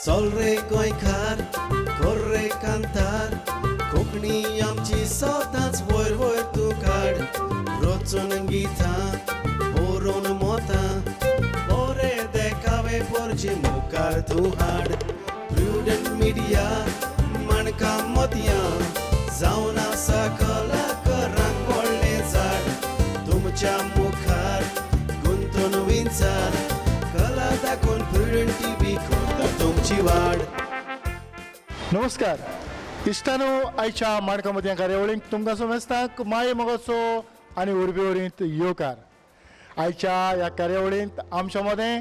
चल रे गोंयकार कर रे कांतार कोंकणी आमची सदांच वयर वयर तूं काड रचून गितां बरोवन मोतां बरे देखावे परचे मुखार तूं हाड प्रुडंट मिडिया माणकां मदयां जावन आसा कलाकारांक व्हडलें झाड तुमच्या मुखार गुंतून विचार कला दाखोवन प्रुडंट टीव्ही करता तुमची वाड. नमस्कार इश्टानो, आयच्या माणका मदीं कार्यावळींक तुमकां समेस्तांक माये मोगाचो आनी उर्बे वरीत येवकार. आयच्या ह्या कार्यावळींत आमच्या मदें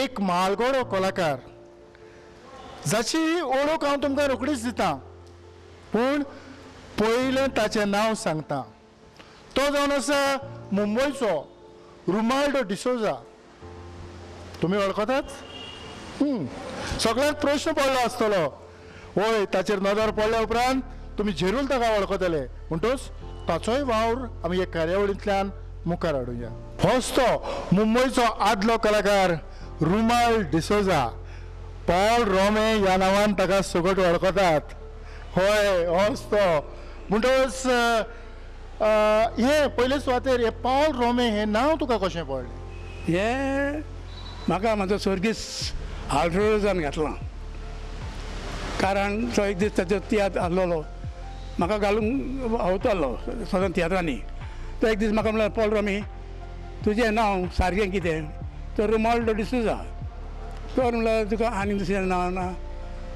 एक म्हालगडो कलाकार जाची ओळख हांव तुमकां रोखडीच दितां, पूण पयलें ताचें नांव सांगता. तो जावन आसा मुंबयचो रोनाल्डो डिसोजा. तुमी वळखतात? सगळ्यांक प्रश्न पडलो आसतलो. होय, ताचेर नदर पडल्या उपरांत तुमी झेरूल ताका वळखतले. म्हणटच ताचोय वावर आमी हे कार्यावळींतल्यान मुखार हाडुया. होच तो मुंबयचो आदलो कलाकार रोनाल्डो डिसोजा. पॉल रोमे ह्या नांवान ताका सगट वळखतात. होय, होच तो. म्हणटच हे पयले सुवातेर हे पॉल रोमे हे नांव तुका कशें पडलें? हे म्हाका म्हाजो सर्गीस आल्ट्रोजान घातलां, कारण तो एक दीस ताचो तियात्र आसलोलो, म्हाका घालूंक आवतालो सदां तियात्रांनी. तो एक दीस म्हाका म्हणल्यार, पॉल रोमी तुजें नांव सारकें कितें? तो रोनाल्डो डिसोजा. तो म्हणल्यार तुका आनी दुसरें नांव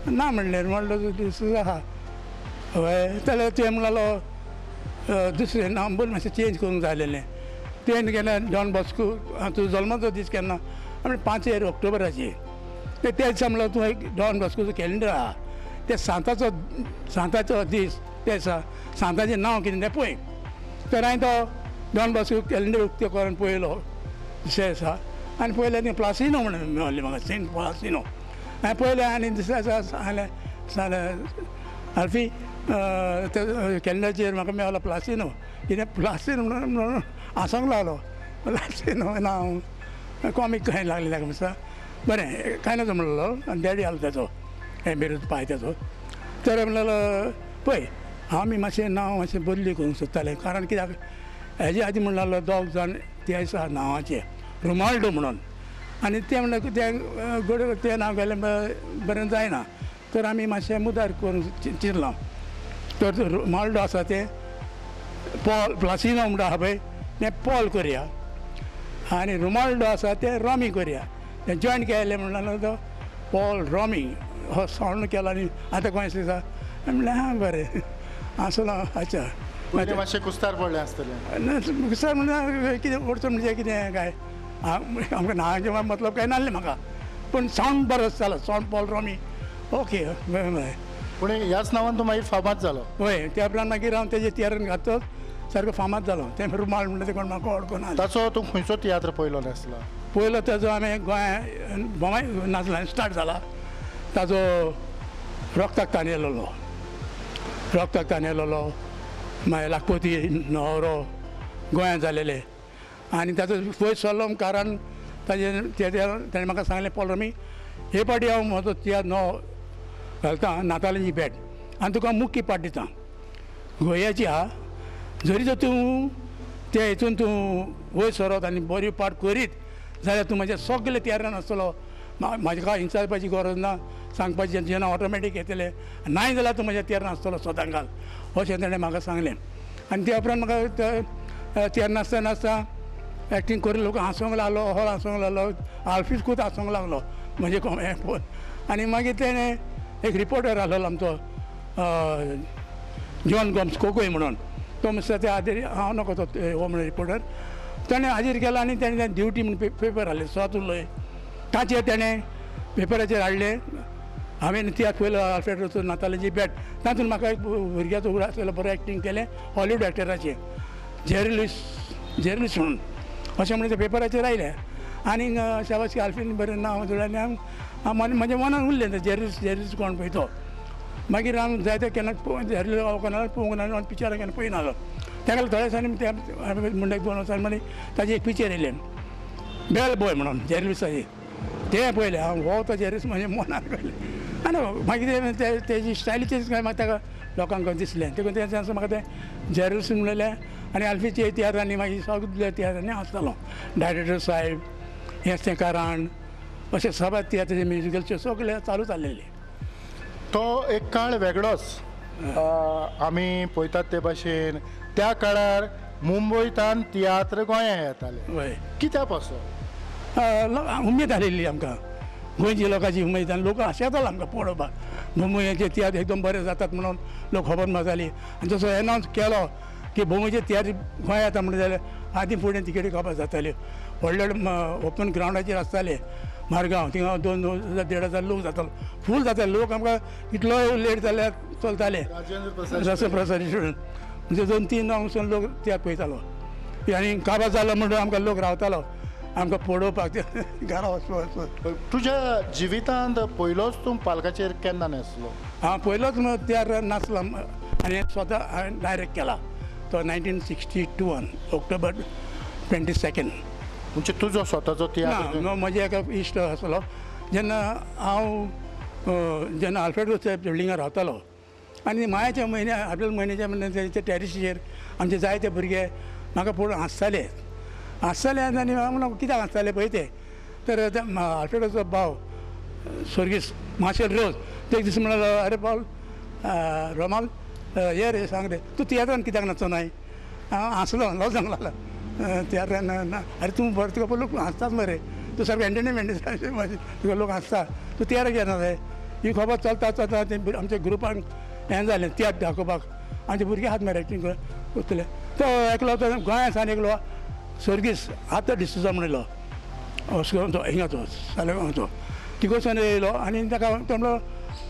ना म्हणलें, रोनाल्डो डिसोजा आहा. हय, जाल्यार तुवें म्हणलो दुसरें नांव बरें मातशें चेंज करूंक जाय आसलेलें. तुवें केन्ना डॉन बॉस्को तुजो जल्माचो दीस केन्ना? म्हणजे 5 ऑक्टोबराचेर. ते दिसा म्हणल्यार तूं एक डॉन बॉस्कोचो कॅलेंडर आहा, ते सांताचो दीस, ते सांताचें नांव कितें तें पळय. तर हांवें तो डॉन बॉस्को कॅलेंडर उक्ते करून पळयलो दुसऱ्या दिसा, आनी पळयलें तें प्लासिनो म्हणून मेळ्ळें म्हाका, सेंट प्लासिनो. हांवें पळयलें आनी दुसऱ्या दिसा सांगलें आल्फी ते कॅलेंडराचेर म्हाका मेळ्ळो प्लासिनो. कितें प्लासिनो म्हणून हांसोंक लागलो. प्लासिनो नांव कॉमीक खंय लागलें ताका दिसता. बरें, कांय नजो म्हणलो आनी डॅडी आलो ताचो, हें बिरूद पांय ताचो. तर म्हणलेलो पळय, आमी मातशें नांव मातशें बदली करूंक सोदताले, कारण कित्याक हेजे आदीं म्हणलेलो दोग जाण ते आसा नांवाचे रोनाल्डो म्हणून, आनी ते म्हणलें तें नांव घालें बरें जायना. तर आमी मातशें मुदार करून चिरलां. तर रोनाल्डो आसा ते पॉल प्लासिनो म्हणटा आहा पळय तें पॉल करया, आनी रोनाल्डो आसा ते रॉमी करया. तें जॉयन केलें म्हणलें तो पॉल रॉमी हो सावंड केलो. आनी आतां खंय आसा म्हणलें हां बरें आसलो. अच्छा, मातशें कुस्तार पडलें आसतलें. सर म्हणल्यार कितें अडचण म्हणजे कितें काय आमकां नांवाचें मतलब काय नासलें म्हाका, पूण सावंड बरो जालो. Sound Paul Romy okay. पूण ह्याच नांवान तूं मागीर फामाद जालो. हय, त्या उपरांत मागीर हांव तेजे तियात्रान घातलो, सारको फामाद जालो. तें रुमाल म्हणटा ते कोण म्हाका वळखना. ताचो तूं खंयचो तियात्र पयलो नासलो? पयलो ताजो हांवें गोंया बोमाय नाचला स्टार्ट जाला. ताजो रोगताक तांदलेलो, रोगताक तांदलेलो, मागीर लाखपती न्हवरो गोंयांत जालेले. आनी ताचो पयस सरलो कारण ताणें म्हाका सांगलें, पॉल रोमी हे पाटी हांव म्हजो तियात्र नवो घालता, नातालांची भेट, आनी तुका मुख्य पाट दिता गोंयाची आहा. जरी जर तूं त्या हितून तूं वयर सरत आनी बरी पाट करीत जाल्यार तूं म्हाज्या सगळे तियात्रान आसतलो. म्हाका इंचारपाची गरज ना, सांगपाचें जेन्ना ऑटोमॅटीक येतलें. नाय जाल्यार तूं म्हाज्या तियात्रान आसतलो सदां घाल, अशें ताणें म्हाका सांगलें. आनी त्या उपरांत म्हाका तियात्र नाचता नाचता एक्टींग करून लोक हांसोंक लागलो, हॉल हांसोंक लागलो, आल्फीच खूब हांसोंक लागलो म्हणजे हें पळोवन. आनी मागीर तेणें एक रिपोर्टर आसलो आमचो जॉन गॉम्स कोकोय म्हणून. तो म्हणटा ते हाजेर हांव नको तो हो म्हणून रिपोर्टर. ताणें हाजेर गेलो आनी तेणें ड्युटी म्हणून पेपर हाडले स्वात उरलोय. ताचेर तेणें पेपराचेर हाडलें. हांवें तियात्र पयलो आल्फ्रेड रोचो नातालांची भेट. तातूंत म्हाका एक भुरग्याचो उगड आसलेलो, बरो एक्टींग केलें हॉलिवूड एक्टराचें, जेरी लुईस म्हणून. अशें म्हणून ते पेपराचेर आयलें. आनी शाबासकी आल्फीन बरें नांव जोडलें. हांव म्हाज्या मनान उरलें तें जेरी कोण पळय तो. मागीर हांव जायते केन्ना जेरी कोणाला पळोवंक ना, पिक्चरां केन्ना पळयनालो. ताका थोड्या दिसांनी ते म्हणटा 2 वर्सांनी ताजी एक पिक्चर येयलें बेल बॉय म्हणून जेरी लुईसाची. तें पळयलें हांव हो तो जेरूस म्हणजे मनाक कळ्ळें आनी मागीर तेजी स्टायलीचेच काय म्हाका ताका लोकांक दिसलें देखून तें म्हाका तें जेरूस म्हणलें आनी आल्फीचे तियात्रांनी मागीर सगळ्या तियात्रांनी आसतालो डायरेक्टर साहेब हें तें कारण अशें सभा तियात्राचे म्युजिकलचे सगळे चालू जाल्लेले. तो एक काळ वेगळोच आमी पळयतात ते भाशेन त्या काळार मुंबयतान तियात्र गोंयां येताले हय कित्या पासून उमेद आलेली आमकां गोंयच्या लोकांची उमेद आनी लोक आशेतालो आमकां पळोवपाक मुंबयचे तियात्र एकदम बरे जातात म्हणून लोक खबर मारताली आनी तसो एनावन्स केलो की भुंयचे तियात्र गोंय येता म्हणून जाल्यार आदीं फुडें तिकेटी खबर जाताल्यो व्हडले व्हडले ओपन ग्रावंडाचेर आसताले मारगांव थिंगा 2,000-1,500 लोक जातालो फूल जाताले लोक आमकां कितलो लेट जाल्यार चलताले रस प्रसाद स्टुडंट म्हणजे 2-3 वचून लोक तियात्र पळयतालो आनी काबार जालो म्हणून आमकां लोक रावतालो आमकां पळोवपाक घरा वचपाक. तुज्या जिवितांत पयलोच तूं पालकाचेर केन्ना नाचलो? हांव पयलोच तियात्र नाचलो आनी स्वता हांवें डायरेक्ट केला तो 1962 ऑक्टोबर 22. म्हणजे तुजो स्वताचो तियात्र? ना म्हजे एका इश्ट आसलो जेन्ना हांव जेन्ना आल्फ्रेडो बिल्डिंगार रावतालो आनी मायाच्या म्हयन्याच्या तेच्या टॅरिसीचेर आमचे जायते भुरगे म्हाका पळोवन हांसताले आनी हांव म्हणून कित्याक हांसताले पळय ते तर आल्फ्रेडोचो भाव सर्गीस मार्शल रोज ते एक दीस म्हणलो अरे पावल रोमाल ये रे सांग रे तूं तियात्रान कित्याक नाचोनाय हांव हांसलो लो सांगलो तियात्रान ना अरे तूं बरें तुका पळय लोक हांसतात मरे तूं सारको एंटरटेनमेंट तुका लोक हांसता तूं तियात्र घेना रे ही खबर चलता चलता ते आमच्या ग्रुपान हें जालें तियात्र दाखोवपाक आमचे भुरगे हात मरे एक्टींग करतले तो एकलो तो गोंयांसान एकलो सर्गीस आतां डिसुजा म्हणलो तो हिंगाचो सालेगांवचो तिगोसून येयलो आनी ताका तो म्हणलो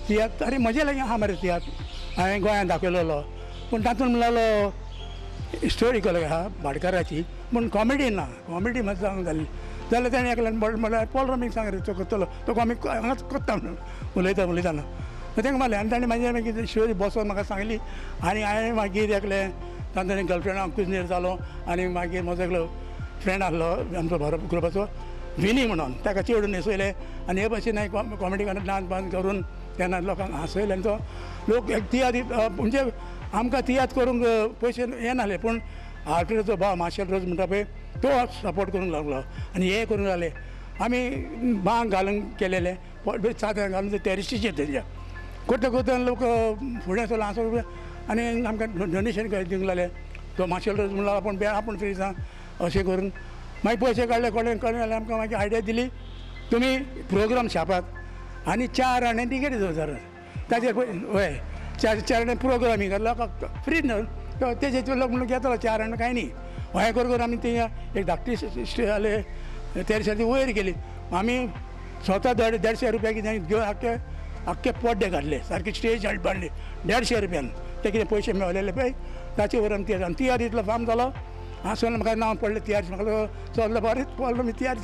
तियात्र अरे मजा लागीं आहा मरे तियात्र हांवें गोंयांत दाखयलेलो पूण तातूंत म्हणलो हिस्टोरिकल आहा भाटकाराची पूण कॉमेडी ना कॉमेडी मातशी जावंक जाली जाल्यार ताणें एकल्यान म्हणल्यार पॉल रमीक सांग रे तो करतलो तो कॉमीक हांगाच करता म्हणून उलयताना तांकां मारलें आनी ताणें मागीर शिवरी बसोन म्हाका सांगली आनी हांवें मागीर एकलें ताणें गर्लफ्रेंडाक कुजनेर जालो आनी मागीर म्हजो एकलो फ्रेंड आसलो आमचो ग्रुपाचो विनी म्हणून ताका चेडून न्हेसयलें आनी हे भशेन हांवें कॉमेडी डान्स बान्स करून तेन्ना लोकांक हांसयलें आनी तो लोक तियात्र म्हणजे आमकां तियात्र करूंक पयशे हे नासले पूण आल्फ्रेडोचो भाव मार्शल रोज म्हणटा पळय तो सपोर्ट करूंक लागलो आनी हे करूंक लागले आमी बांक घालूंक केलेले साद्यान घालून टॅरिस्टीचेर तेज्या करता करता लोक फुडें चलो हांसो आनी आमकां डोनेशन दिवंक लागले तो मार्शल रोज म्हणलो आपूण फ्री सांग अशें करून मागीर पयशे काडले कळ्ळें जाल्यार आमकां मागीर आयडिया दिली तुमी प्रोग्राम छापात आनी 4 आणे तिकेटी दवरतात ताचेर हय 4 आणे प्रोग्रामींग लोकांक फ्री न्हू तेजे लोक म्हणून घेतलो 4 आणे कांय न्ही अशें करून आमी ती एक धाकटी जाले तेरशाची वयर गेली आमी स्वता 150 रुपया कितें घेवन आख्खे पोड्डे काडले सारके स्टेज बांदली 150 रुपयान ते कितें पयशे मेळलेले पळय ताचे वयर आमी तियात्र इतलो फाम जालो हांसून म्हाका नांव पडलें तियात्र म्हाका चल्लो बरेंच पडलो तियात्र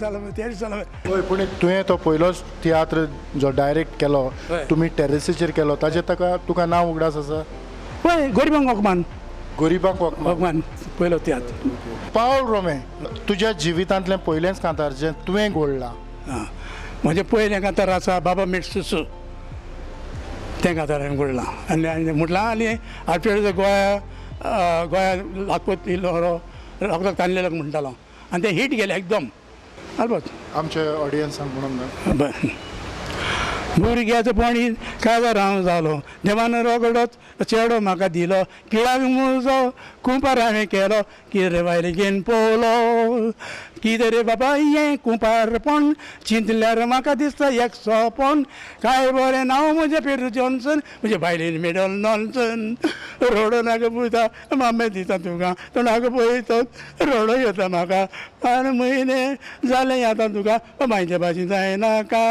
जालो हय पूण तुवें तो पयलोच तियात्र जो डायरेक्ट केलो तुमी टॅरिसीचेर केलो ताचेर तुका नांव उगडास आसा? हय गरिबांक गरिबांक वखमान पयलो तियात्र. पावल रोमे तुज्या जिवितांतलें पयलेंच कांतार जें तुवें घोळ्ळां? म्हजें पयलें कांतार आसा बाबा मिटसुसू तें कांतार हांवें घोळ्ळां आनी म्हटलां आनी आल्फ्रेडो गोंया लागपत इल्लो रोगदाक ताणलेलो म्हणटालो आनी तें हीट गेलें एकदम आलबत आमच्या ऑडियन्सांक म्हणून बरें भुरग्याचो पणी काजारांव जालो देवान रगडोच चेडो म्हाका दिलो किळाक मुजो कुंपार हांवें केलो कितें रे बायले घेवन पळोवलो कितें रे बाबा हें कुंपारपण चिंतल्यार म्हाका दिसता एक सोपण काय बरें नांव म्हजें पेरू जॉन्सन म्हजे बायलेन मेडल नॉन्सन रोडो नाका पळयता मामे दिता तुका तो नाका पळयतो रोडो येता म्हाका आनी म्हयने जालें आतां तुका म्हाजे भाशेन जायनाका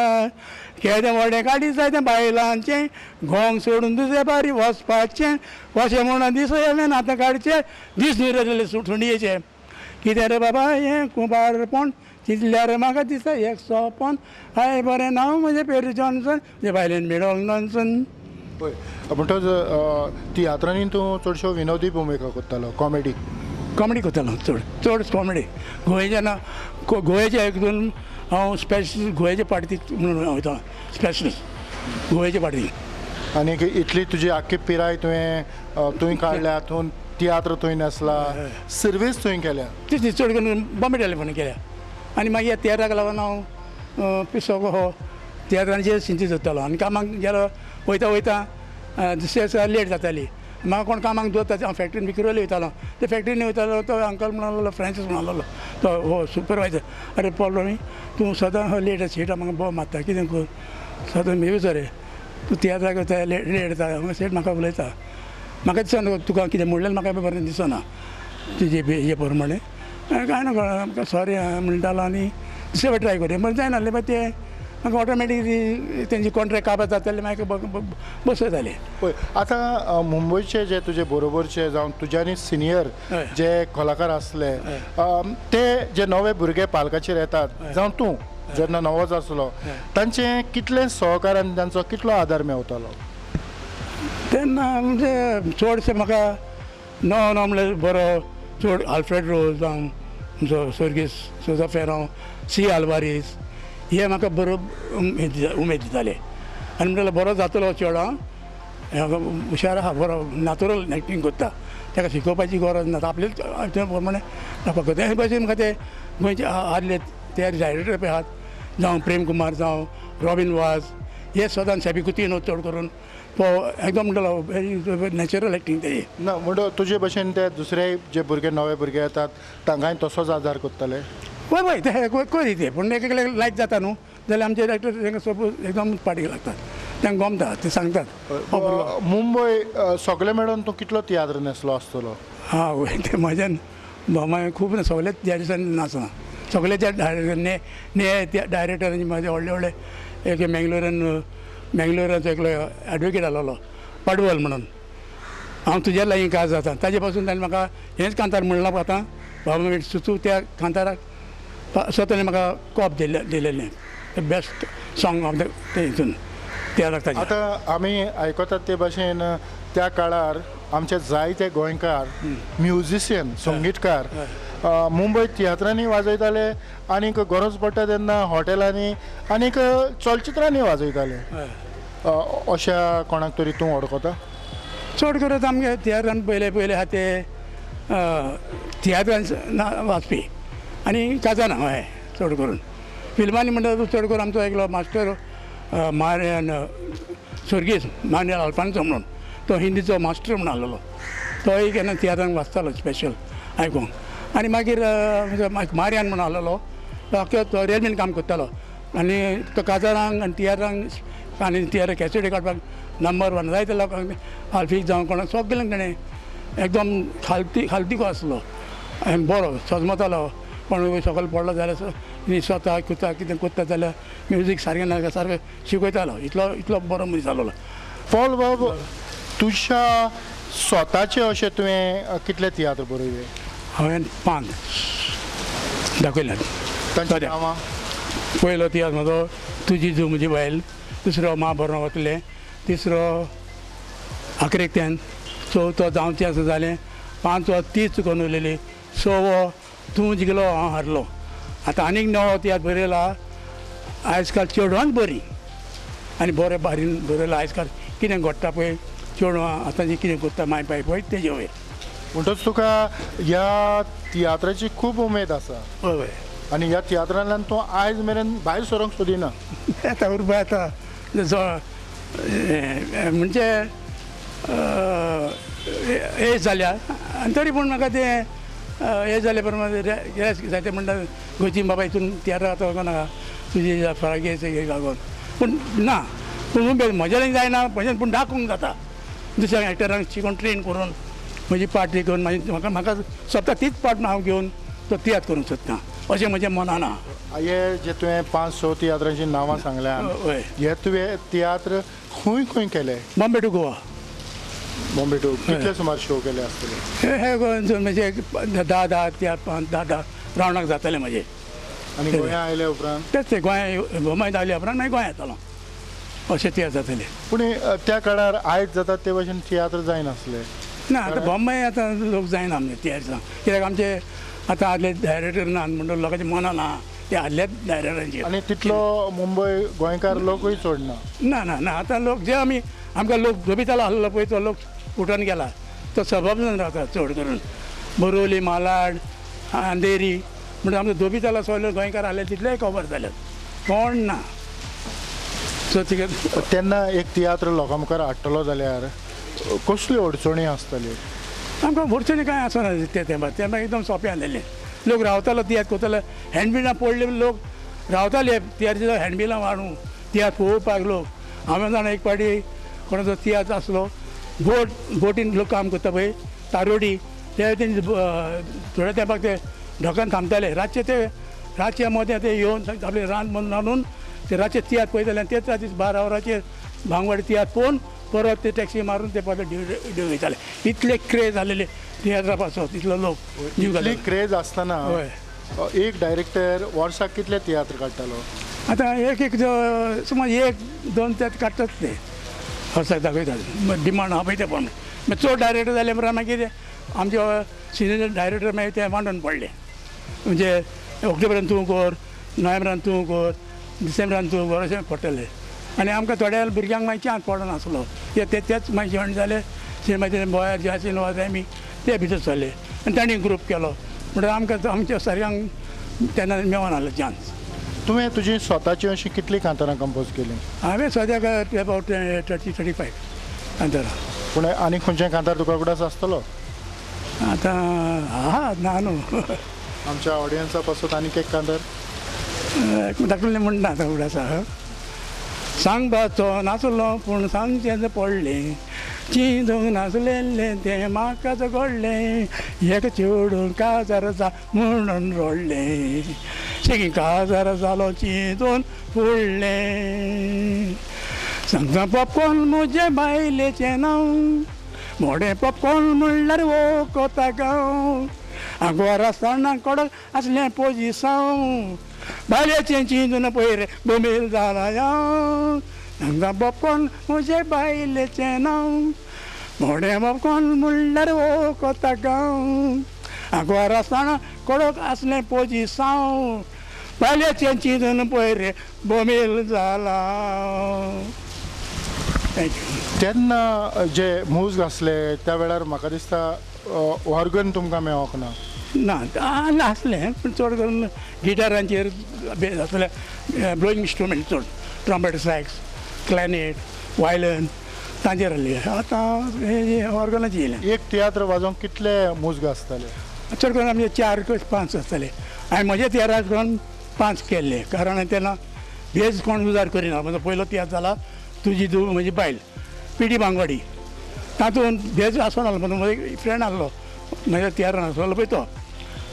केदें व्हडें गाडी जाय तें बायलांचें घोंग सोडून दुसरे बारी वचपाचें अशें म्हणून दीस येवें आतां काडचें दीस निरलेले सुटणीचें कितें रे बाबा हें कुंभारपण चिंतल्यार म्हाका दिसता एक सोपण हाय बरें नांव म्हजें पेरू जॉन्सन म्हजे बायलेन मेडल नॉन्सन. पळय म्हणटच तियात्रांनी तूं चडश्यो विनोदी भुमिका करतालो कॉमेडी करतालो चड कॉमेडी गोंय जेन्ना गोंयचे एक दोन हांव स्पेशलिस्ट गोंयचे पार्टीक म्हणून वयता स्पेशलिस्ट गोंयचे पार्टीक. आनी इतली तुजी आख्खी पिराय तुवें काडल्या तूं तियात्र थंय नेसला सर्वीस थंय केल्या ती चड करून बॉम्बे टेलिफोन केल्या आनी मागीर ह्या तियात्राक लागून हांव पिसो हो तियात्रांचेर सिंची जोडटालो आनी कामाक गेलो वयता वयता दुसऱ्या दिसा लेट जाताली. म्हाका कोण कामाक दवरता हांव फॅक्ट्रीन विक्रोली वयतालो. ते फॅक्ट्रीन वयतालो तो अंकल म्हणलो फ्रांसीस म्हणलो तो हो सुपरवायझर अरे पॉल रमी तूं सदां हो लेट सीटा म्हाका बोब मारता कितें कर सदां मी विचार तूं तियात्राक वता लेट येता हांगा सेट म्हाका उलयता म्हाका दिसना तुका कितें म्हणलें म्हाका बरें दिसना तुजे हे प्रमाणे काय ना म्हाका सॉरी म्हणटालो आनी दुसरे ट्राय करूं बरें जायना जाल्यार ते म्हाका ऑटोमॅटीकली तेंची कॉन्ट्रॅक्ट काबार जाताले मागीर बसयताले. पळय आतां मुंबयचे जे तुजे बरोबरचे जावं तुज्यानी सिनियर जे कलाकार आसले ते जे नवे भुरगे पालकाचेर येतात जावं तूं जेन्ना नवोच आसलो तांचे कितले सहकार आनी तांचो कितलो आदार मेवतालो तेन्ना म्हणजे चडशे म्हाका नवो म्हणल्यार बरो चड आल्फ्रेड रोज जावं सर्गीस सोजा फेरो सी आल्वारीस हे म्हाका बरो उमेद दिताले आनी म्हणल्यार बरो जातलो चेडो हुशार आहा बरो नॅचरल एक्टींग करता ताका शिकोवपाची गरज ना आपले प्रमाणे दाखोवता ते भाशेन म्हाका ते गोंयचे आदले ते डायरेक्टर पळय आहात जावं प्रेम कुमार जावं रॉबिन वाज हे सदां सेबी कुतीन चड करून तो एकदम म्हणटालो व्हेरी नॅचरल एक्टींग ते ना म्हणटो तुजे भशेन ते दुसरे जे भुरगे नवे भुरगे येतात तांकांय तसोच आदार करतले. वय वय ते कोरी ते पूण एक लायक जाता न्हू जाल्यार आमचे डायरेक्टर तांकां सपोज एकदम पाटी लागतात तांकां गमता ते सांगतात. मुंबय सगळे मेळून तूं कितलो तियात्र नेसलो आसतलो. हां वय ते म्हाज्यान भोमाय खूब सगळेच त्या दिसांनी नाचना सगळे त्या त्या डायरेक्टरांचे म्हाजे व्हडले व्हडले एक मँगलोराचो एकलो एडवोकेट आसलो पाडवल म्हणून हांव तुज्या लागीं काज जाता ताजे पासून ताणें म्हाका हेंच कांतार म्हणलां आतां बाबा सुचू त्या कांताराक स्वताने म्हाका कॉप दिलेलें बेस्ट सॉंग ऑफ द ते हितून त्या ताजें. आतां आमी आयकतात ते भाशेन त्या काळार आमचे जायते गोंयकार म्युझिशियन संगीतकार मुंबय तियात्रांनी वाजयताले आनीक गरज पडटा तेन्ना हॉटेलांनी आनीक चलचित्रांनी वाजयताले. अशा कोणाक तरी तूं वळखता. चड करून आमगे तियात्रान पयले आहा ते तियात्रान वाचपी आनी काजाना हय चड करून फिल्मांनी म्हणटा तूं चड करून आमचो एकलो मास्टर मारियन सर्गीस मारियन आल्फान्सो म्हणून तो हिंदीचो मास्टर म्हणून आसलेलो तोय केन्ना तियात्रांक वाचतालो स्पेशल आयकूंक आनी मागीर मारियान म्हणून आसलेलो तो आख्खो तो रेल्वेन काम करतालो आनी तो काजारांक आनी तियात्रांक आनी तियात्र कॅसेटी काडपाक नंबर 1 जायते लोकांक हाल्फीक जावं कोणाक सगळ्यांक ताणें एकदम खालतीको आसलो आनी बरो सजमतालो कोण सकयल पडलो जाल्यार स्वता कुता कितें करता जाल्यार म्युजीक सारकें ना सारकें शिकयतालो इतलो बरो मनीस जालोलो. पॉल बाब तुज्या स्वताचे अशें तुवें कितले तियात्र बरयले. हांवें 5 दाखयल्यात. तांची नांवां. पयलो तियात्र म्हाजो तुजी जू म्हजी बायल दुसरो मा बरो वतले तिसरो आखरेकत्यान चवथो जावं तियात्र जालें 5वो तीच चुकोवन उरलेली 6वो तूं जिखलो हांव हारलो. आतां आनीक नवो तियात्र बरयला आयज काल चेडवांच बरी आनी बरें बारीन बरयला आयज काल कितें घडटा पळय चेडवां आतां जी कितें करता माय पाय पळय तेजे वयर म्हणटच तुका ह्या तियात्राची खूब उमेद आसा. हय हय आनी ह्या तियात्रांतल्यान तूं आयज मेरेन भायर सरोंक सोदिना. आतां उरपा आतां म्हणजे एज जाल्या आनी तरी पूण म्हाका तें एज जाले प्रमाणे जायते म्हणटा गोंयची बाबा हितून तियात्र आतां वचनाका तुजी फरागेचे लागून पूण ना पूण उमेद म्हज्या लागीं जायना भशेन पूण दाखोवंक जाता दुसऱ्या एक्टरांक शिकोवन ट्रेन करून म्हजी पार्टी करून म्हाका स्वता तीच पार्ट हांव घेवन तो तियात्र करूंक सोदता अशें म्हजें मनान आहा. हे जे तुवें 5-6 तियात्रांची नांवां सांगल्यात हे तुवें तियात्र खंय केले. बॉम्बे टू गोवा. बॉम्बे टू कितले सुमार शो केले आसतले. हे म्हणजे 10 रावंडाक जाताले म्हजे. आनी गोंया आयले उपरांत तेच ते गोंया भोमाय जाले उपरांत मागीर गोंया येतालो अशें तियात्र जातालें. पूण त्या काळार आयज जातात ते भशेन तियात्र जायनासले. ना आतां बॉम्बे आतां लोक जायना आमचे तियात्रां कित्याक आमचे आतां आदले डायरेक्टर ना म्हणून लोकांचे मनान आहा ते आदल्या डायरेक्टरांचेर. आनी तितलो मुंबय गोंयकार लोकूय सोडना. ना ना ना आतां लोक जे आमकां लोक जोबितालो आहलो पळय तो लोक उठून गेला तो सबाबन रावता चड करून. बोरोवली मालाड अंधेरी म्हणजे आमचो जोबितालो सगळे गोंयकार आहले तितलेय कवर जाले कोण ना. सो तिका तेन्ना एक तियात्र लोकां मुखार हाडटलो जाल्यार कसल्यो अडचणी आसतल्यो? आमकां भरचें कांय आसना ते तेन्ना एकदम सोंपें आसलेलें. लोक रावतालो तियात्र कोतालो हँडबिलां पडले लोक रावताले तियात्र हँडबिलां हाडून तियात्र पळोवपाक लोक. हांवें जाणा एक पाटी कोणाचो तियात्र आसलो बोटीन लोक काम करता पळय तारोडी ते तेंचे थोड्या तेंपाक ते ढोकान थांबताले रातचे मदें ते येवन आपले रान म्हणून हाडून ते रातचे तियात्र पळयताले आनी तेच राती 12 वरांचेर भांगवाडी तियात्र पळोवन परत ते टॅक्सी मारून ते परत ड्यू वयताले. इतले क्रेज जालेले तियात्रा पासत इतलो लोक जीव इतली घालताले. क्रेज आसतना हय एक डायरेक्टर वर्साक कितले तियात्र काडटालो? आतां एक समज 1-2 ते काडटात ते वर्साक दाखयतात डिमांड आहा पळय ते पण मागीर चड डायरेक्टर जाले उपरांत मागीर आमचे सिनियर डायरेक्टर मागीर ते वांटून पडले. म्हणजे ऑक्टोबरान तूं कर, नोव्हेंबरान तूं कर, डिसेंबरान तूं कर अशें पडटलें. आनी आमकां थोड्या भुरग्यांक मागीर चान्स पडनासलो तेच मागीर जॉयन जाले. मागीर बोयार जासीन वा रेमी ते भितर सरले आनी तांणी ग्रूप केलो म्हणटकीर आमकां आमच्या सारक्यांक तेन्ना मेळोन आसलो चान्स. तुवें तुजी स्वताची अशीं कितलीं कांतारां कंपोज केलीं? हांवें सद्याक अबावट 30-35 कांतारां. पूण आनी खंयचें कांतार तुका उगडास आसतलो? आतां आहा ना न्हू आमच्या ऑडियन्सा पासून आनीक एक कांतार दाखयलें म्हणटा आतां उगडासा. सांगपाचो नासलो पूण सांगचें पडलें चिंतूंक नासलेलें तें म्हाकाच घडलें एक चेडूं काजार आसा म्हणून रडलें शेगी काजार जालो चिंतून फुडलें. सांगता पॉपकॉर्न म्हजे बायलेचें नांव मोडें पॉपकॉर्न म्हणल्यार वो कोता गांव आगोर आसतना कडक आसलें पोजिसांव बायलेचें चिंतून पळय रे बोंबील जाला हांव. सांगता पॉपकॉर्न म्हजे बायलेचें नांव मोडें पॉपकॉर्न म्हणल्यार वो कोता गांव आगोर आसतना कडक आसलें पोजिसांव बायलेचें चिंतून पळय रे बोंबील जाला. थँक्यू. तेन्ना जे मूज आसले त्या वेळार म्हाका दिसता ऑर्गन तुमकां मेळोंक ना. ना आसलें पूण चड करून गिटारांचेर आसलें ब्लोईंग इंस्ट्रुमेंट चड ट्रम्पेट सॅक्स क्लॅनेट वायलन तांचेर आहली. आतां ऑर्गनाची येयलें. एक तियात्र वाजोवंक कितले मूज आसताले? चड करून आमचे 4-5 आसताले. हांवें म्हज्या तियात्राक करून 5 केल्ले कारण तेन्ना भेज कोण उजार करिना. म्हजो पयलो तियात्र जाला तुजी धूव म्हजी बायल पिडी बांगवाडी तातूंत भेज आसनालो म्हणून म्हजो एक फ्रेंड आहलो म्हज्या तियात्रान आसलो पळय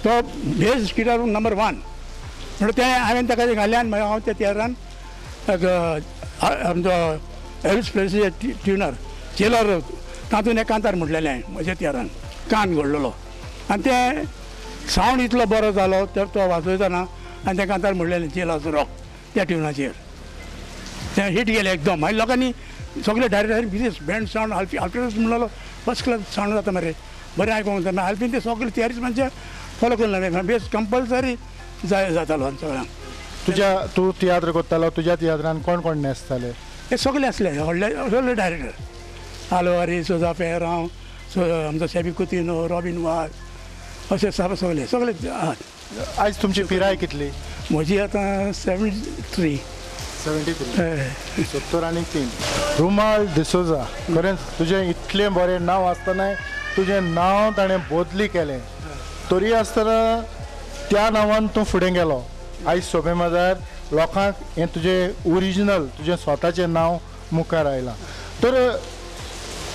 तो भेज गिटार नंबर 1 म्हणून तें हांवें ताका घालें आनी हांव त्या तियात्रान आमचो एल्विस प्रेस्लीचे ट्युनर चेलर तातूंत एक कांतार म्हटलेलें हांवें म्हज्या तियात्रान कान घडलेलो आनी तें सावंड इतलो बरो जालो तर तो वाजयतना आनी तें कांतार म्हटलेलें चेलाचो रॉक त्या ट्युनाचेर तें हिट गेलें एकदम. मागीर लोकांनी सगळे डायरेक्टर बिझीस बँड सावंड आल्फिनस म्हणलो फस्ट क्लास सावंड जाता मरे बरें आयकूंक जाता. मागीर आल्फीन ते सगळे तियारीच म्हणजे फॉलो करून बेस कंपल्सरी जातालो सगळ्यांक. तूं तियात्र करतालो तुज्या तियात्रान कोण कोण न्हेसताले? हे सगळे आसले व्हडले डायरेक्टर आलोवारी सोजा फेरांव आमचो सेबी कुतिनो रॉबिन वाज अशे सगळे आहात. आयज तुमची पिराय कितली? म्हजी आतां 73. 73 रुमाल डिसोजा. खरेंच तुजें इतलें बरें नांव आसतना तुजें नांव ताणें बदली केलें तरी आसतना त्या नांवान तूं फुडें गेलो. आयज सोबे मजार लोकांक हें तुजें ओरिजिनल तुजें स्वताचें नांव मुखार आयलां. तर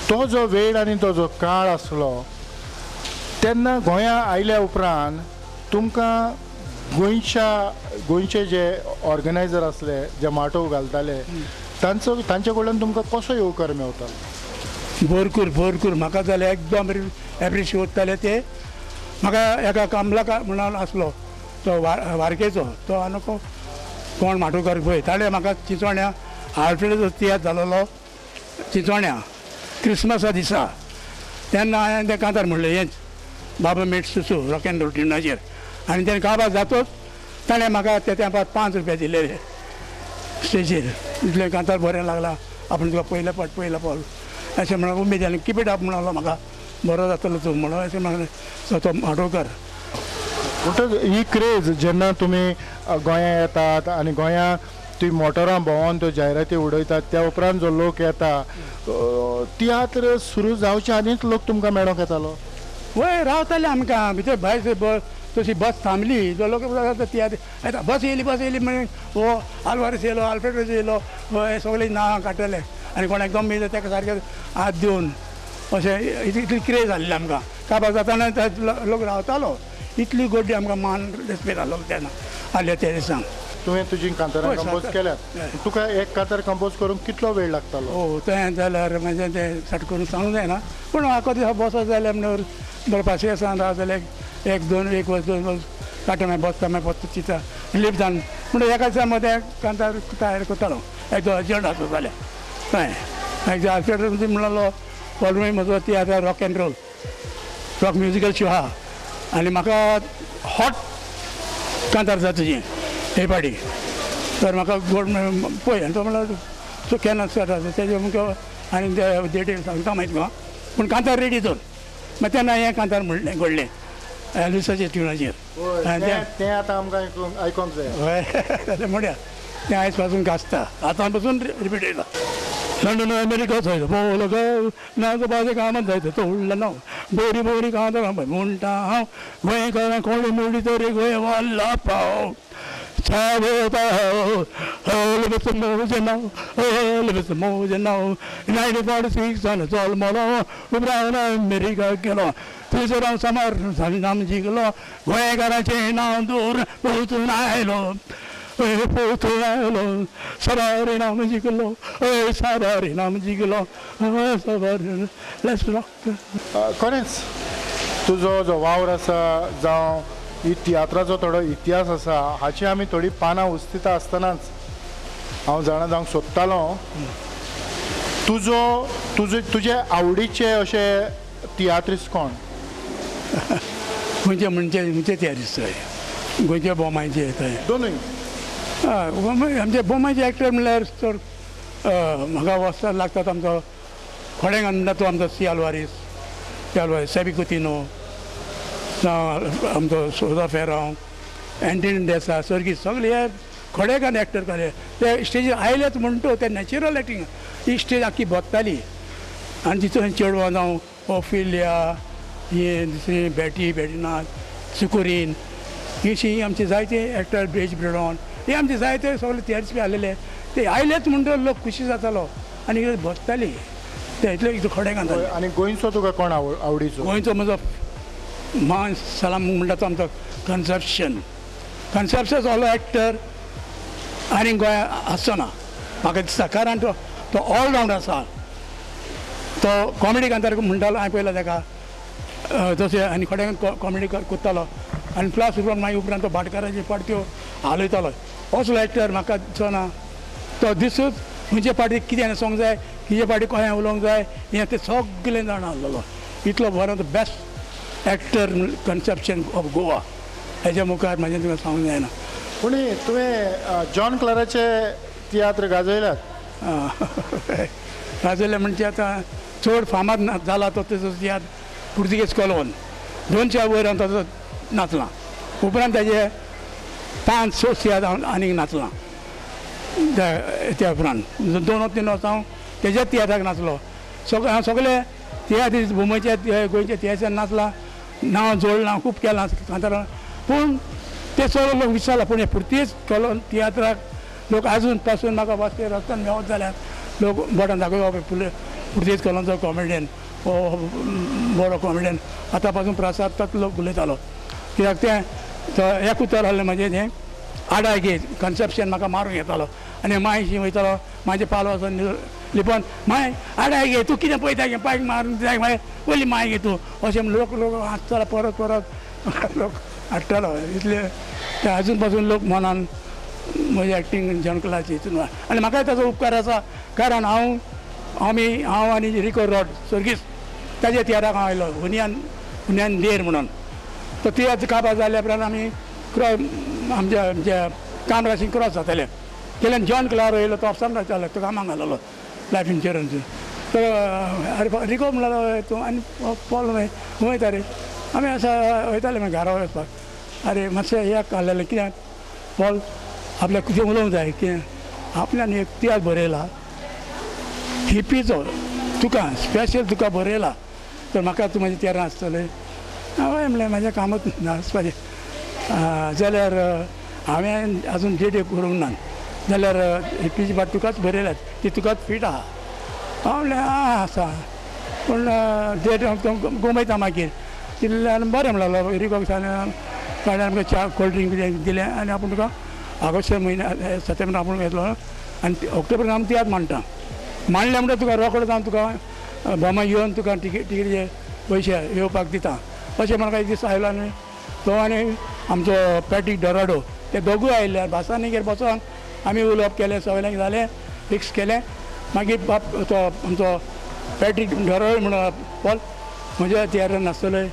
तो जो वेळ आनी तो जो काळ आसलो तेन्ना गोंया आयल्या उपरांत तुमकां गोंयचे जे ऑर्गनायझर आसले जे माटोव घालताले तांचे कडल्यान तुमकां कसो येवकार मेळटालो? भरपूर म्हाका जाल्यार एकदम एप्रिशिएट करताले ते. म्हाका एका कमला म्हणून आसलो तो वारकेचो तो आनी कोण माटोवकार पळय ताणें म्हाका चिंचोण्या आल्फ्रेडो तियात्र जालोलो चिंचोण्या क्रिसमसा दिसा तेन्ना हांवें तें कांतार म्हणलें हेंच बाबा मेट सुसू रॉक एंड रोल ट्युनाचेर आनी तेणें काबार जातोच ताणें म्हाका त्या तेंपार 5 रुपया दिलेले स्टेजीर. इतलें कांतार बरें लागला, आपूण तुका पयले पावल अशें म्हणून उमेद जालें. कीप इट अप म्हणलो म्हाका, बरो जातलो तूं म्हणून अशें म्हणून तो माडोळकर. म्हणटच ही क्रेज जेन्ना तुमी गोंया येतात आनी गोंया ती मोटरां भोंवोन त्यो जायराती उडयतात, त्या उपरांत जो लोक येता, तियात्र सुरू जावच्या आदींच लोक तुमकां मेळोंक येतालो? वय रावताले आमकां भितर भायर तशी बस थांबली जो लोक तियात्र बस येयली म्हणून हो आल्वारस येयलो, आल्फ्रेडस येयलो, हे सगळे नांवां काडटले आनी कोणाक दम येयलो ताका सारके हात दिवन अशें इतली क्रेज जाल्ली आमकां. काबार जाताना लोक रावतालो. इतली गोड्डी आमकां मान रेस्पेक्ट आहलो तेन्ना आल्या त्या दिसांक. तुवें तुजी कांतारां हय, कंपोज सांगता. केल्यात. तुका एक कांतार कंपोज करूंक कितलो वेळ लागतालो? हो तें जाल्यार म्हणजे तें सट करून सांगूंक जायना, पूण आखो दीस बसत जाल्यार म्हणल्यार बरें पासयें आसा राव जाल्यार एक वर्स काडटा मागीर बसता मागीर बसता चिंता रिलीफ जावन म्हणून एका दिसा मदें कांतार तयार करतालो. एक अर्जंट आसलो जाल्यार कळ्ळें. एक आल्फ्रेड म्हणलो पॉलमी म्हजो tiatr rock and roll rock musical show आहा आनी म्हाका हॉट कांतार जाय तुजी हे पाटी. तर म्हाका गोड पळय आनी तो म्हणलो तूं केन्ना स्टार्ट जाता तेजे मुख्य आनी ते डेटी सांगता मागीर तुका, पूण कांतार रेडी दोन. मागीर तेन्ना हें कांतार म्हणलें घडलें एल्विसाच्या ट्युनाचेर. तें आतां आमकां आयकोंक जाय. हय जाल्यार म्हणया तें आयज पासून गाजता, आतां पासून रिपीट येता. लंडन अमेरिका जायत बोल गो नाग बाजे कामात जायत तोडलं नाव बोरी बोरी कांदा म्हणटा हांव गोंयकारां कोणी मोडी तरी गोंय वाल्ला पाव मौज नाव 1946 जल्मलो उपरांत अमेरिका गेलो थंयसर समर नाम जिंकलो गोंयकारांचें नांव दूर पोचून आयलो पोचून आयलो सवारी नाम जिंकलो सवारी नाम जिंकलो सवारी लेट्स रॉक. खरेंच तुजो जो वावर आसा जावं ही तियात्राचो थोडो इतिहास आसा हाची आमी थोडी पानां उस्तिता आसतनाच हांव जाणा जावंक सोदतालो तुजे आवडीचे अशे तियात्रिस्ट कोण? म्हणजे तियात्रिस्ट गोंयचे बोमायचे थंय दोनूय आमचे बोमायचे एक्टर म्हणल्यार चड म्हाका वचपाक लागतात आमचो खोडेगांव म्हणटा तो आमचो सी आल्वारीस सेबी कुतिनो आमचो सोदा फेरांव एंटनी देसा सर्गीस सगळे हे खोडेगांव एक्टर केले ते स्टेजीर आयलेच म्हणटो ते नॅचरल एक्टींग ही स्टेज आख्खी भोगताली आनी तितून चेडवां जावं ओफिलिया ही दुसरी बेटीनाथ सुकुरीन ही आमचे जायते एक्टर ब्रेज ब्रिडॉन हे आमचे जायते सगळे तियात्र बी आलेले ते आयलेच म्हणटो लोक खुशी जातालो आनी भोगताली ते इतले खोडेगांव. आनी गोंयचो तुका कोण आवडीचो? गोंयचो म्हजो मान सलाम म्हणटा तो आमचो कन्सेप्शन जालो एक्टर आनी गोंया आसना म्हाका दिसता कारण तो ऑल रावंड आसा. तो कॉमेडी कांतार म्हणटालो हांवें पयलो ताका तशें आनी खोडेगांव कॉमेडी करतालो आनी प्लस मागीर उपरांत तो भाटकाराच्यो पार्ट्यो हालयतालो असलो एक्टर म्हाका दिसना. तो दिसूच खंयचे पार्टीक कितें सोंग जाय खंयचे पार्टी कशें उलोवंक जाय हें ते सगळें जाणा आसलेलो. इतलो बरो तो best actor conception of Goa हेज्या मुखार म्हाजें तुका सांगूंक जायना. पूण तुवें जॉन क्लाराचे तियात्र गाजयल्यात? गाजयले म्हणजे आतां चड फामाद जाला तो तेजो तियात्र पुर्तुगेज कॉलोन 200 वयर हांव ताचो नाचलां. उपरांत ताजे 5-6 तियात्र आनीक नाचलां. त्या उपरांत 2-3 वर्सां हांव तेज्याच तियात्राक नाचलो. हांव सगळे तियात्र भुमयच्या गोंयच्या तियात्रान नाचलां नांव जोडलां खूब केलां कांतारां. पूण ते सगळे लोक विचारला पूण हे पुर्तुगेज कॉलोन तियात्राक लोक आजून पासून म्हाका वाचते रस्त्यान मेवत जाल्यार लोक बोटान दाखयता पुर्तुगेज कॉलोनचो कॉमेडियन हो बरो कॉमेडियन आतां पासून प्रसाद लोक उलयतालो कित्याक तें एक उतर आहलें म्हाजें तें आडाय घे कन्सेप्शन म्हाका मारूंक येतालो आनी मायशी वयतालो म्हाजे पालो वचून लिपोन माय आडाय घे तूं कितें पळयता गे पायक मारून जाय मागीर पयलीं माय घे तूं अशें लोक हांसतालो परत लोक हाडटालो. इतले ते आजून पासून लोक मनान म्हजी एक्टींग जॉनकलाची हितून आनी म्हाकाय ताचो उपकार आसा कारण हांव आनी रिको रॉड सर्गीस ताजे तियात्राक हांव आयलो हुन्यान देर म्हणून तो तियात्र काबार जाल्या उपरांत आमी आमच्या काम राशीन क्रॉस जातालें केल्यान जॉन क्लार येयलो तो ऑप्शन रावतालो तो कामाक घाललो लायफ इन्शुरन्स तो रिको म्हणलो तूं आनी पॉल वयता रे आमी अशें वयताले मागीर घरा वचपाक अरे मातशें एक घाललेलें कित्याक पॉल आपल्याक कितें उलोवंक जाय कितें आपल्यान एक तियात्र बरयला हिपीचो तुका स्पेशल तुका बरयला तर म्हाका तूं म्हाजें तेरां आसतलें हांवें म्हणलें म्हाजें कामूच नासपाचें जाल्यार हांवें आजून डेट करूंक ना जाल्यार हिपीची भाट तुकाच बरयल्यात ती तुकाच फीट आहा हांव म्हणलें आसा पूण डेट गोमयता मागीर तितल्यान बरें म्हणलो रिकोक गाड्यान आमकां च्या कोल्ड ड्रिंक कितें दिलें आनी आपूण तुका ऑगस्ट म्हयन्या सप्टेंबर आपूण येतलो आनी ऑक्टोबर आमी तियात्र मांडटा मांडलें म्हणटा तुका रोखडो जावन तुका भोमा येवन तुका टिकेटीचे पयशे येवपाक दिता अशें म्हाका एक दीस आयलो आनी तो आनी आमचो पॅटीक डोराडो ते दोगूय आयिल्ले बासांनीगेर बसोन आमी उलोवप केलें सगळ्यांक जालें फिक्स केलें मागीर बाप तो आमचो पॅटीक डोराडो म्हणून पॉल म्हज्या तियात्रान नासतलें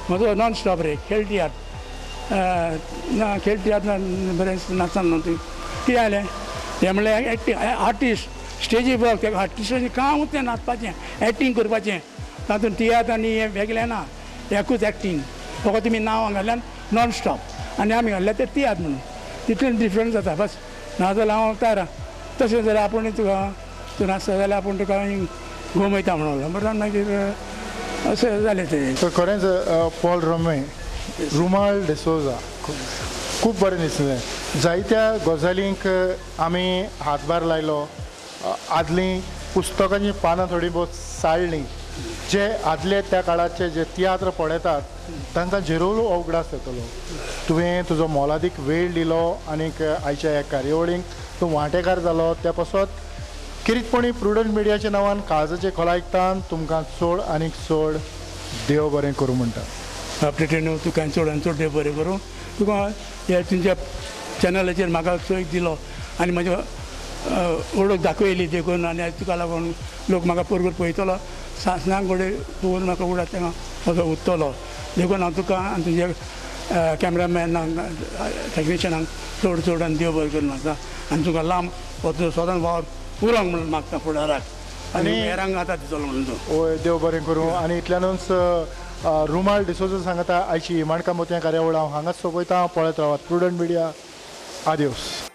म्हजो नॉन स्टॉप रे खेळ तियात्र ना खेळ तियात्र बरें नाचना न्हू तूं कितें जालें तें म्हणलें एक्टींग आर्टिस्ट स्टेजीर बघ ते आर्टिस्टाचें कामूच तें नाचपाचें एक्टींग करपाचें तातूंत तियात्र आनी हें वेगळें ना एकूच एक्टींग फकत तुमी नांव घातल्यान नॉन स्टॉप आनी आमी घातलें तें तियात्र म्हणून तितून डिफरंस जाता बस नाजाल्यार हांव तयार तशें जाल्यार आपूण तुका तूं नाचता जाल्यार आपूण तुका घुमयता म्हणलो म्हणून मागीर अशें जालें तें तर खरेंच पॉल रोमे रुमाल डिसोजा खूब बरें दिसलें जायत्या गजालींक आमी हातभार लायलो आदलीं पुस्तकांची पानां थोडी बहुत साळ्ळीं जे आदले त्या काळाचे जे तियात्र पळयतात तांकां झिरोलू अवगडास येतलो तुवें तुजो मोलादीक वेळ दिलो आनीक आयच्या ह्या कार्यावळींक तूं वांटेकार जालो त्या पासत किरीतपणी प्रुडंट मिडियाच्या नांवान काळजाचे खोलायकतान तुमकां चड आनीक चड देव बरें करूं म्हणटा अपडेटेड तुका चड आनी चड देव बरें करूं तुका हे तुमच्या चॅनलाचेर म्हाका चोयक दिलो आनी म्हाज्यो ओळख दाखयली देखून आनी तुका लागून लोक म्हाका परगूर पळयतलो सांजनाक घोडे पळोवन म्हाका उडत थिंगा असो उरतलो देखून हांव तुका आनी तुज्या कॅमेरामॅनाक टॅक्निशियनाक चड चड आनी देव बरें करून मागता आनी तुका लांब हो सदांच वावर उरोंक म्हणून मागता फुडाराक आनी हेरांक आतां दितलो म्हणून तूं ओय देव बरें करूं आनी इतल्यानूच रुमाल डिसोजा सांगता आयची माणका मोतया कार्यावळ हांव हांगाच सोंपयता पळयत रावात प्रुडंट मिडिया आदिवस